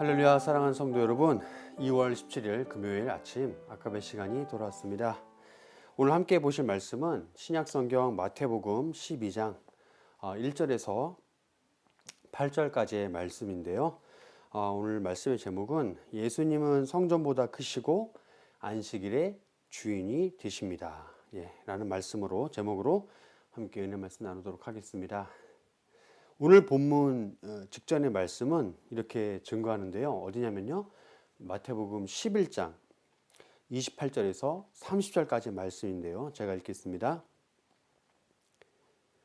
할렐루야, 사랑하는 성도 여러분, 2월 17일 금요일 아침 아까의 시간이 돌아왔습니다. 오늘 함께 보실 말씀은 신약성경 마태복음 12장 1절에서 8절까지의 말씀인데요. 오늘 말씀의 제목은 예수님은 성전보다 크시고 안식일의 주인이 되십니다. 라는 말씀으로 제목으로 함께 은혜 말씀 나누도록 하겠습니다. 오늘 본문 직전의 말씀은 이렇게 증거하는데요. 어디냐면요. 마태복음 11장 28절에서 30절까지 말씀인데요. 제가 읽겠습니다.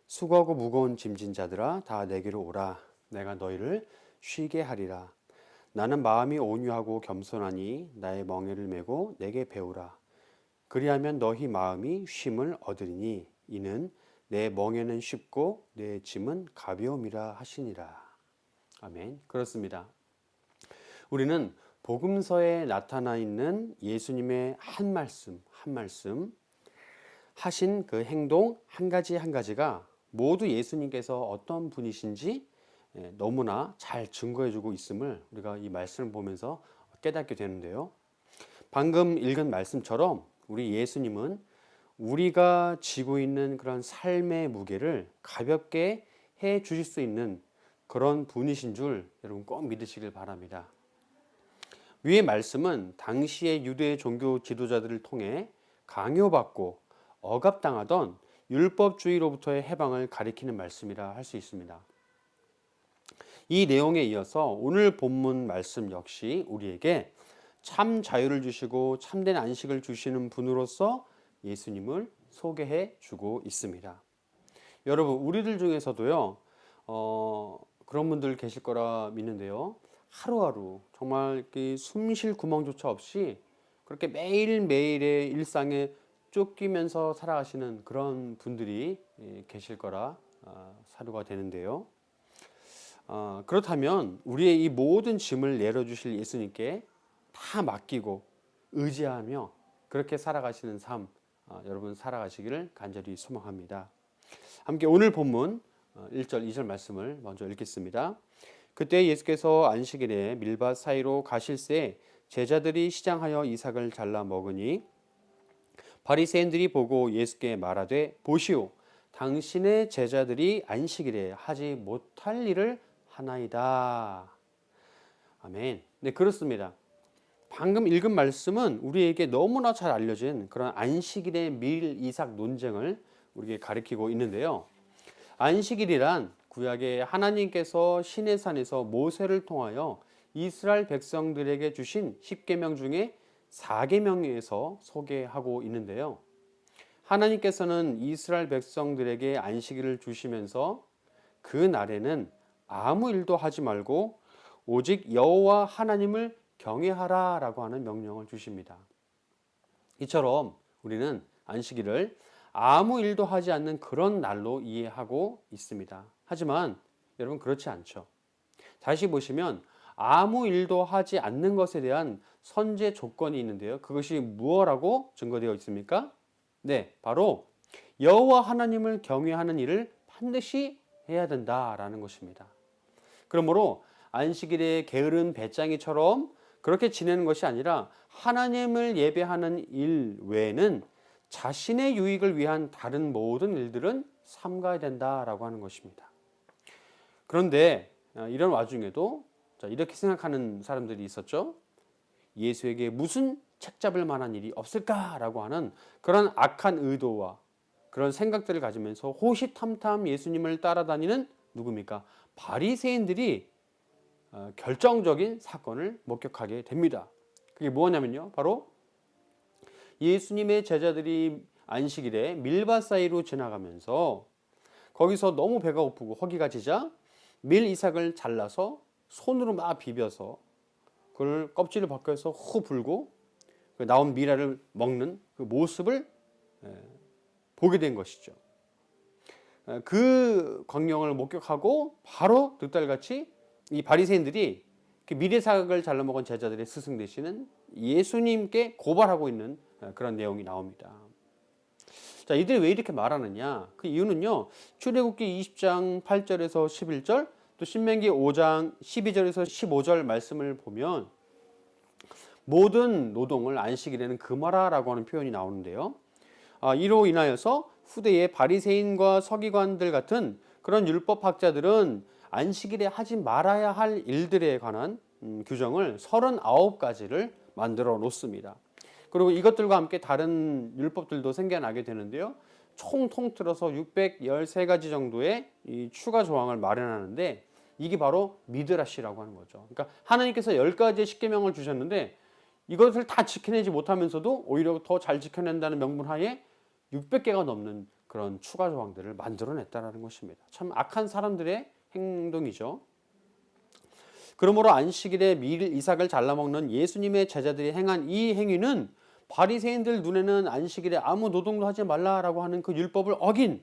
수고하고 무거운 짐진 자들아 다 내게로 오라. 내가 너희를 쉬게 하리라. 나는 마음이 온유하고 겸손하니 나의 멍에를 메고 내게 배우라. 그리하면 너희 마음이 쉼을 얻으리니 이는 내 멍에는 쉽고 내 짐은 가벼움이라 하시니라. 아멘. 그렇습니다. 우리는 복음서에 나타나 있는 예수님의 한 말씀 하신 그 행동 한 가지가 모두 예수님께서 어떤 분이신지 너무나 잘 증거해주고 있음을 우리가 이 말씀을 보면서 깨닫게 되는데요. 방금 읽은 말씀처럼 우리 예수님은 우리가 지고 있는 그런 삶의 무게를 가볍게 해 주실 수 있는 그런 분이신 줄 여러분 꼭 믿으시길 바랍니다. 위의 말씀은 당시의 유대 종교 지도자들을 통해 강요받고 억압당하던 율법주의로부터의 해방을 가리키는 말씀이라 할 수 있습니다. 이 내용에 이어서 오늘 본문 말씀 역시 우리에게 참 자유를 주시고 참된 안식을 주시는 분으로서 예수님을 소개해 주고 있습니다. 여러분, 우리들 중에서도요, 그런 분들 계실 거라 믿는데요. 하루하루 정말 숨 쉴 구멍조차 없이 그렇게 매일매일의 일상에 쫓기면서 살아가시는 그런 분들이 계실 거라 사료가 되는데요. 그렇다면 우리의 이 모든 짐을 내려주실 예수님께 다 맡기고 의지하며 그렇게 살아가시는 삶 여러분 살아가시기를 간절히 소망합니다. 함께 오늘 본문 1절 2절 말씀을 먼저 읽겠습니다. 그때 예수께서 안식일에 밀밭 사이로 가실새 제자들이 시장하여 이삭을 잘라 먹으니 바리새인들이 보고 예수께 말하되 보시오 당신의 제자들이 안식일에 하지 못할 일을 하나이다. 아멘. 네, 그렇습니다. 방금 읽은 말씀은 우리에게 너무나 잘 알려진 그런 안식일의 밀 이삭 논쟁을 우리에게 가리키고 있는데요. 안식일이란 구약에 하나님께서 시내산에서 모세를 통하여 이스라엘 백성들에게 주신 10계명 중에 4계명에서 소개하고 있는데요. 하나님께서는 이스라엘 백성들에게 안식일을 주시면서 그 날에는 아무 일도 하지 말고 오직 여호와 하나님을 경외하라 라고 하는 명령을 주십니다. 이처럼 우리는 안식일을 아무 일도 하지 않는 그런 날로 이해하고 있습니다. 하지만 여러분 그렇지 않죠. 다시 보시면 아무 일도 하지 않는 것에 대한 선제 조건이 있는데요. 그것이 무엇이라고 증거되어 있습니까? 네, 바로 여호와 하나님을 경외하는 일을 반드시 해야 된다라는 것입니다. 그러므로 안식일에 게으른 배짱이처럼 그렇게 지내는 것이 아니라 하나님을 예배하는 일 외에는 자신의 유익을 위한 다른 모든 일들은 삼가야 된다라고 하는 것입니다. 그런데 이런 와중에도 이렇게 생각하는 사람들이 있었죠. 예수에게 무슨 책 잡을 만한 일이 없을까라고 하는 그런 악한 의도와 그런 생각들을 가지면서 호시탐탐 예수님을 따라다니는 누굽니까? 바리새인들이 결정적인 사건을 목격하게 됩니다. 그게 뭐냐면요. 바로 예수님의 제자들이 안식일에 밀밭 사이로 지나가면서 거기서 너무 배가 고프고 허기가 지자 밀 이삭을 잘라서 손으로 막 비벼서 그걸 껍질을 벗겨서 후 불고 나온 밀알을 먹는 그 모습을 보게 된 것이죠. 그 광경을 목격하고 바로 득달같이 이 바리새인들이 그 밀이삭을 잘라 먹은 제자들의 스승 되시는 예수님께 고발하고 있는 그런 내용이 나옵니다. 자, 이들이 왜 이렇게 말하느냐? 그 이유는요. 출애굽기 20장 8절에서 11절 또 신명기 5장 12절에서 15절 말씀을 보면 모든 노동을 안식일에는 금하라라고 하는 표현이 나오는데요. 이로 인하여서 후대의 바리새인과 서기관들 같은 그런 율법학자들은 안식일에 하지 말아야 할 일들에 관한 규정을 39가지를 만들어 놓습니다. 그리고 이것들과 함께 다른 율법들도 생겨나게 되는데요. 총 통틀어서 613가지 정도의 이 추가 조항을 마련하는데 이게 바로 미드라시라고 하는 거죠. 그러니까 하나님께서 10가지의 십계명을 주셨는데 이것을 다 지켜내지 못하면서도 오히려 더 잘 지켜낸다는 명분하에 600개가 넘는 그런 추가 조항들을 만들어냈다는 것입니다. 참 악한 사람들의 행동이죠. 그러므로 안식일에 밀 이삭을 잘라먹는 예수님의 제자들이 행한 이 행위는 바리새인들 눈에는 안식일에 아무 노동도 하지 말라라고 하는 그 율법을 어긴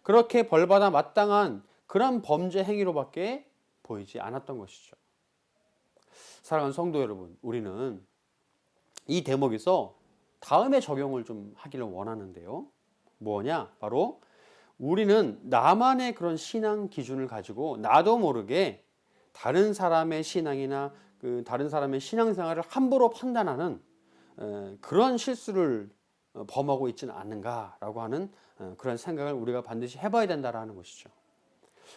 그렇게 벌받아 마땅한 그런 범죄 행위로밖에 보이지 않았던 것이죠. 사랑하는 성도 여러분, 우리는 이 대목에서 다음에 적용을 좀 하기를 원하는데요. 뭐냐? 바로 우리는 나만의 그런 신앙 기준을 가지고 나도 모르게 다른 사람의 신앙이나 다른 사람의 신앙생활을 함부로 판단하는 그런 실수를 범하고 있지는 않는가라고 하는 그런 생각을 우리가 반드시 해봐야 된다라는 것이죠.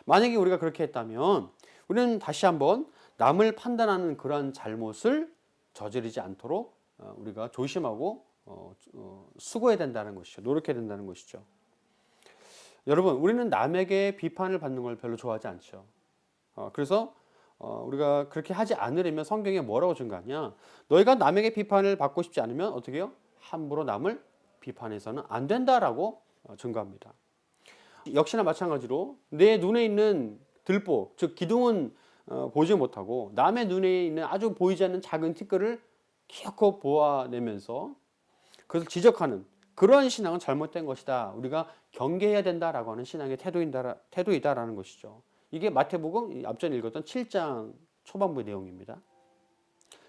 만약에 우리가 그렇게 했다면 우리는 다시 한번 남을 판단하는 그런 잘못을 저지르지 않도록 우리가 조심하고 수고해야 된다는 것이죠. 노력해야 된다는 것이죠. 여러분, 우리는 남에게 비판을 받는 걸 별로 좋아하지 않죠. 그래서 우리가 그렇게 하지 않으려면 성경에 뭐라고 증가하냐? 너희가 남에게 비판을 받고 싶지 않으면 어떻게 해요? 함부로 남을 비판해서는 안 된다라고 증가합니다. 역시나 마찬가지로 내 눈에 있는 들보, 즉 기둥은 보지 못하고 남의 눈에 있는 아주 보이지 않는 작은 티끌을 기어코 보아내면서 그것을 지적하는 그러한 신앙은 잘못된 것이다. 우리가 경계해야 된다라고 하는 신앙의 태도이다라는 것이죠. 이게 마태복음 앞전에 읽었던 7장 초반부의 내용입니다.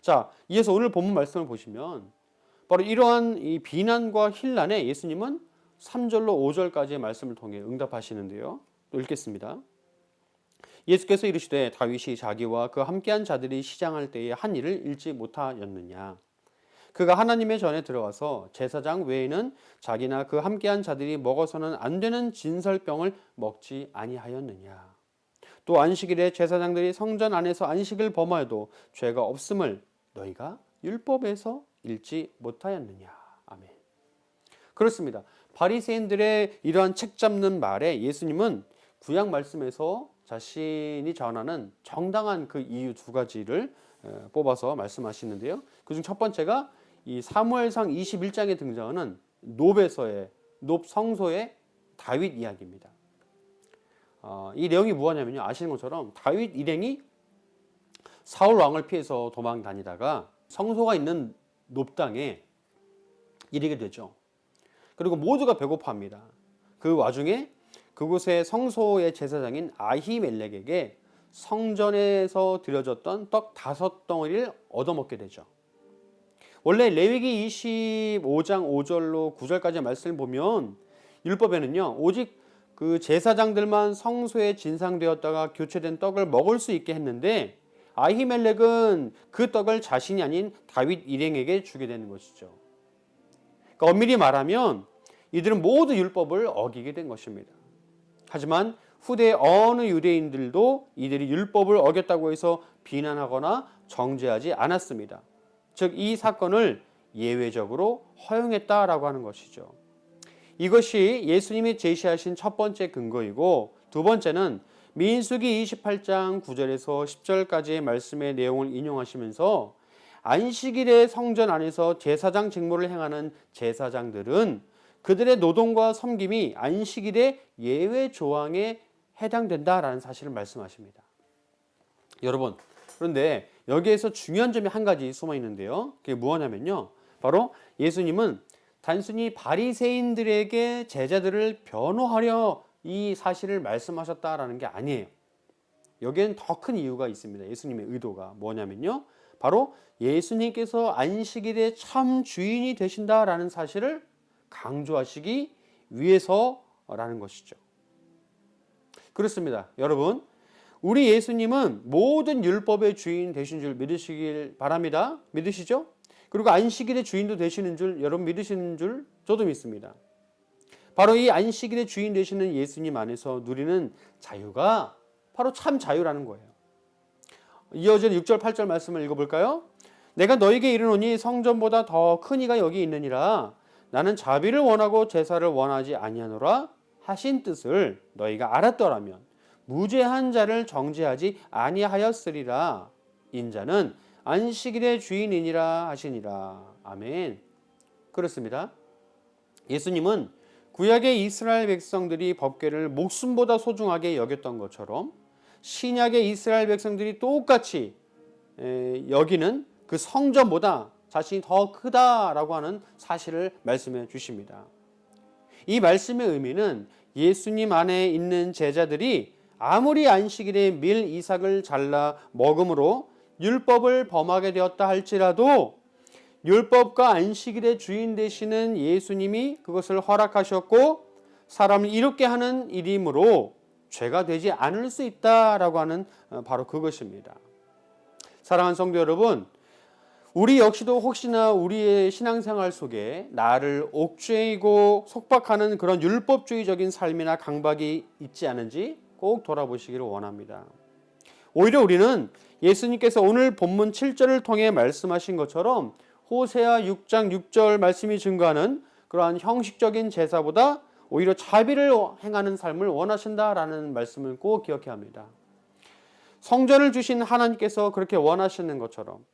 자, 이어서 오늘 본문 말씀을 보시면 바로 이러한 이 비난과 힐난에 예수님은 3절로 5절까지의 말씀을 통해 응답하시는데요. 또 읽겠습니다. 예수께서 이르시되 다윗이 자기와 그 함께한 자들이 시장할 때에 한 일을 잃지 못하였느냐. 그가 하나님의 전에 들어가서 제사장 외에는 자기나 그 함께한 자들이 먹어서는 안 되는 진설병을 먹지 아니하였느냐. 또 안식일에 제사장들이 성전 안에서 안식을 범하여도 죄가 없음을 너희가 율법에서 읽지 못하였느냐. 아멘. 그렇습니다. 바리새인들의 이러한 책 잡는 말에 예수님은 구약 말씀에서 자신이 전하는 정당한 그 이유 2가지를 뽑아서 말씀하시는데요. 그중 첫 번째가 이 사무엘상 21장에 등장하는 놋 성소의 다윗 이야기입니다. 이 내용이 무엇이냐면요. 아시는 것처럼 다윗 일행이 사울 왕을 피해서 도망 다니다가 성소가 있는 놋 땅에 이르게 되죠. 그리고 모두가 배고파합니다. 그 와중에 그곳의 성소의 제사장인 아히멜렉에게 성전에서 드려졌던 떡 5덩어리를 얻어먹게 되죠. 원래 레위기 25장 5절로 9절까지 말씀을 보면 율법에는요, 오직 그 제사장들만 성소에 진상되었다가 교체된 떡을 먹을 수 있게 했는데 아히멜렉은 그 떡을 자신이 아닌 다윗 일행에게 주게 되는 것이죠. 그러니까 엄밀히 말하면 이들은 모두 율법을 어기게 된 것입니다. 하지만 후대 어느 유대인들도 이들이 율법을 어겼다고 해서 비난하거나 정죄하지 않았습니다. 즉 이 사건을 예외적으로 허용했다라고 하는 것이죠. 이것이 예수님이 제시하신 첫 번째 근거이고, 두 번째는 민수기 28장 9절에서 10절까지의 말씀의 내용을 인용하시면서 안식일의 성전 안에서 제사장 직무를 행하는 제사장들은 그들의 노동과 섬김이 안식일의 예외 조항에 해당된다라는 사실을 말씀하십니다. 여러분, 그런데 여기에서 중요한 점이 한 가지 숨어 있는데요. 그게 무엇이냐면요. 바로 예수님은 단순히 바리새인들에게 제자들을 변호하려 이 사실을 말씀하셨다라는 게 아니에요. 여기엔 더 큰 이유가 있습니다. 예수님의 의도가 뭐냐면요. 바로 예수님께서 안식일의 참 주인이 되신다라는 사실을 강조하시기 위해서라는 것이죠. 그렇습니다. 여러분, 우리 예수님은 모든 율법의 주인 되신 줄 믿으시길 바랍니다. 믿으시죠? 그리고 안식일의 주인도 되시는 줄 여러분 믿으시는 줄 저도 믿습니다. 바로 이 안식일의 주인 되시는 예수님 안에서 누리는 자유가 바로 참 자유라는 거예요. 이어지는 6절 8절 말씀을 읽어볼까요? 내가 너에게 이르노니 성전보다 더 큰 이가 여기 있느니라. 나는 자비를 원하고 제사를 원하지 아니하노라 하신 뜻을 너희가 알았더라면 무죄한 자를 정죄하지 아니하였으리라. 인자는 안식일의 주인이니라 하시니라. 아멘. 그렇습니다. 예수님은 구약의 이스라엘 백성들이 법궤를 목숨보다 소중하게 여겼던 것처럼 신약의 이스라엘 백성들이 똑같이 여기는 그 성전보다 자신이 더 크다라고 하는 사실을 말씀해 주십니다. 이 말씀의 의미는 예수님 안에 있는 제자들이 아무리 안식일에 밀 이삭을 잘라 먹음으로 율법을 범하게 되었다 할지라도 율법과 안식일의 주인 되시는 예수님이 그것을 허락하셨고 사람을 이롭게 하는 일이므로 죄가 되지 않을 수 있다라고 하는 바로 그것입니다. 사랑하는 성도 여러분, 우리 역시도 혹시나 우리의 신앙생활 속에 나를 옥죄이고 속박하는 그런 율법주의적인 삶이나 강박이 있지 않은지 꼭 돌아보시기를 원합니다. 오히려 우리는 예수님께서 오늘 본문 7절을 통해 말씀하신 것처럼 호세아 6장 6절 말씀이 증거하는 그러한 형식적인 제사보다 오히려 자비를 행하는 삶을 원하신다라는 말씀을 꼭 기억해야 합니다. 성전을 주신 하나님께서 그렇게 원하시는 것처럼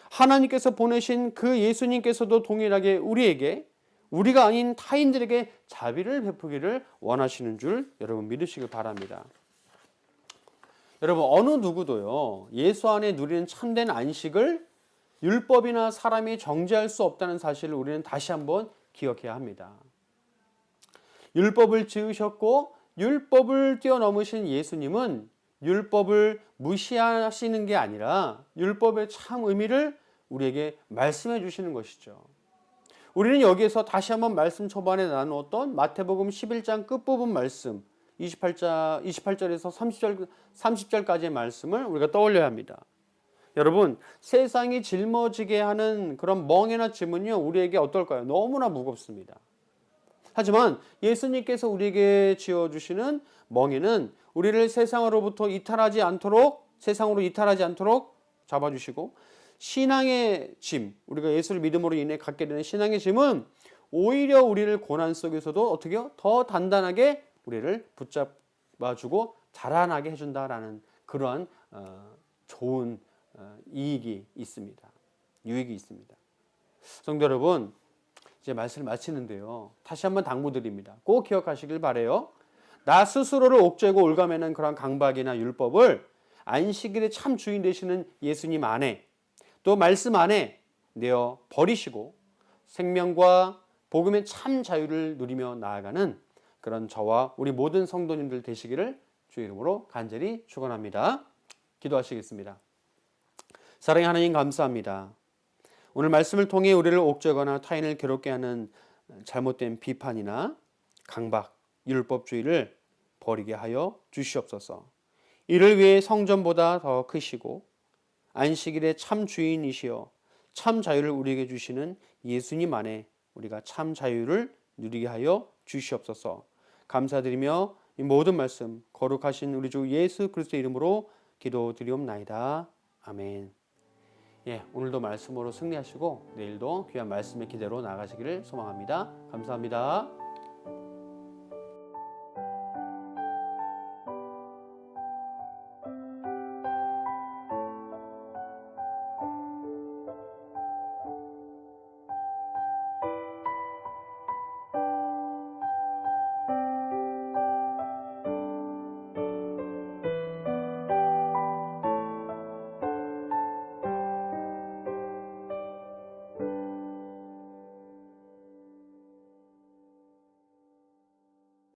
하나님께서 보내신 그 예수님께서도 동일하게 우리에게 우리가 아닌 타인들에게 자비를 베푸기를 원하시는 줄 여러분 믿으시길 바랍니다. 여러분 어느 누구도요 예수 안에 누리는 참된 안식을 율법이나 사람이 정죄할 수 없다는 사실을 우리는 다시 한번 기억해야 합니다. 율법을 지으셨고 율법을 뛰어넘으신 예수님은 율법을 무시하시는 게 아니라 율법의 참 의미를 우리에게 말씀해 주시는 것이죠. 우리는 여기에서 다시 한번 말씀 초반에 나누었던 마태복음 11장 끝부분 말씀 28절에서 30절까지의 말씀을 우리가 떠올려야 합니다. 여러분 세상이 짊어지게 하는 그런 멍에나 짐은요 우리에게 어떨까요? 너무나 무겁습니다. 하지만 예수님께서 우리에게 지어주시는 멍에는 우리를 세상으로부터 세상으로 이탈하지 않도록 잡아주시고 신앙의 짐, 우리가 예수를 믿음으로 인해 갖게 되는 신앙의 짐은 오히려 우리를 고난 속에서도 어떻게요? 더 단단하게 우리를 붙잡아주고 자라나게 해준다라는 그러한 좋은 이익이 있습니다. 유익이 있습니다. 성도 여러분, 이제 말씀을 마치는데요. 다시 한번 당부드립니다. 꼭 기억하시길 바라요. 나 스스로를 옥죄고 올가매는 그런 강박이나 율법을 안식일의 참 주인 되시는 예수님 안에 또 말씀 안에 내어 버리시고 생명과 복음의 참 자유를 누리며 나아가는 그런 저와 우리 모든 성도님들 되시기를 주의 이름으로 간절히 축원합니다. 기도하시겠습니다. 사랑의 하나님 감사합니다. 오늘 말씀을 통해 우리를 옥죄거나 타인을 괴롭게 하는 잘못된 비판이나 강박, 율법주의를 버리게 하여 주시옵소서. 이를 위해 성전보다 더 크시고 안식일의 참 주인이시여 참 자유를 우리에게 주시는 예수님 안에 우리가 참 자유를 누리게 하여 주시옵소서. 감사드리며 이 모든 말씀 거룩하신 우리 주 예수 그리스도의 이름으로 기도드리옵나이다. 아멘. 오늘도 말씀으로 승리하시고 내일도 귀한 말씀의 기대로 나가시기를 소망합니다. 감사합니다.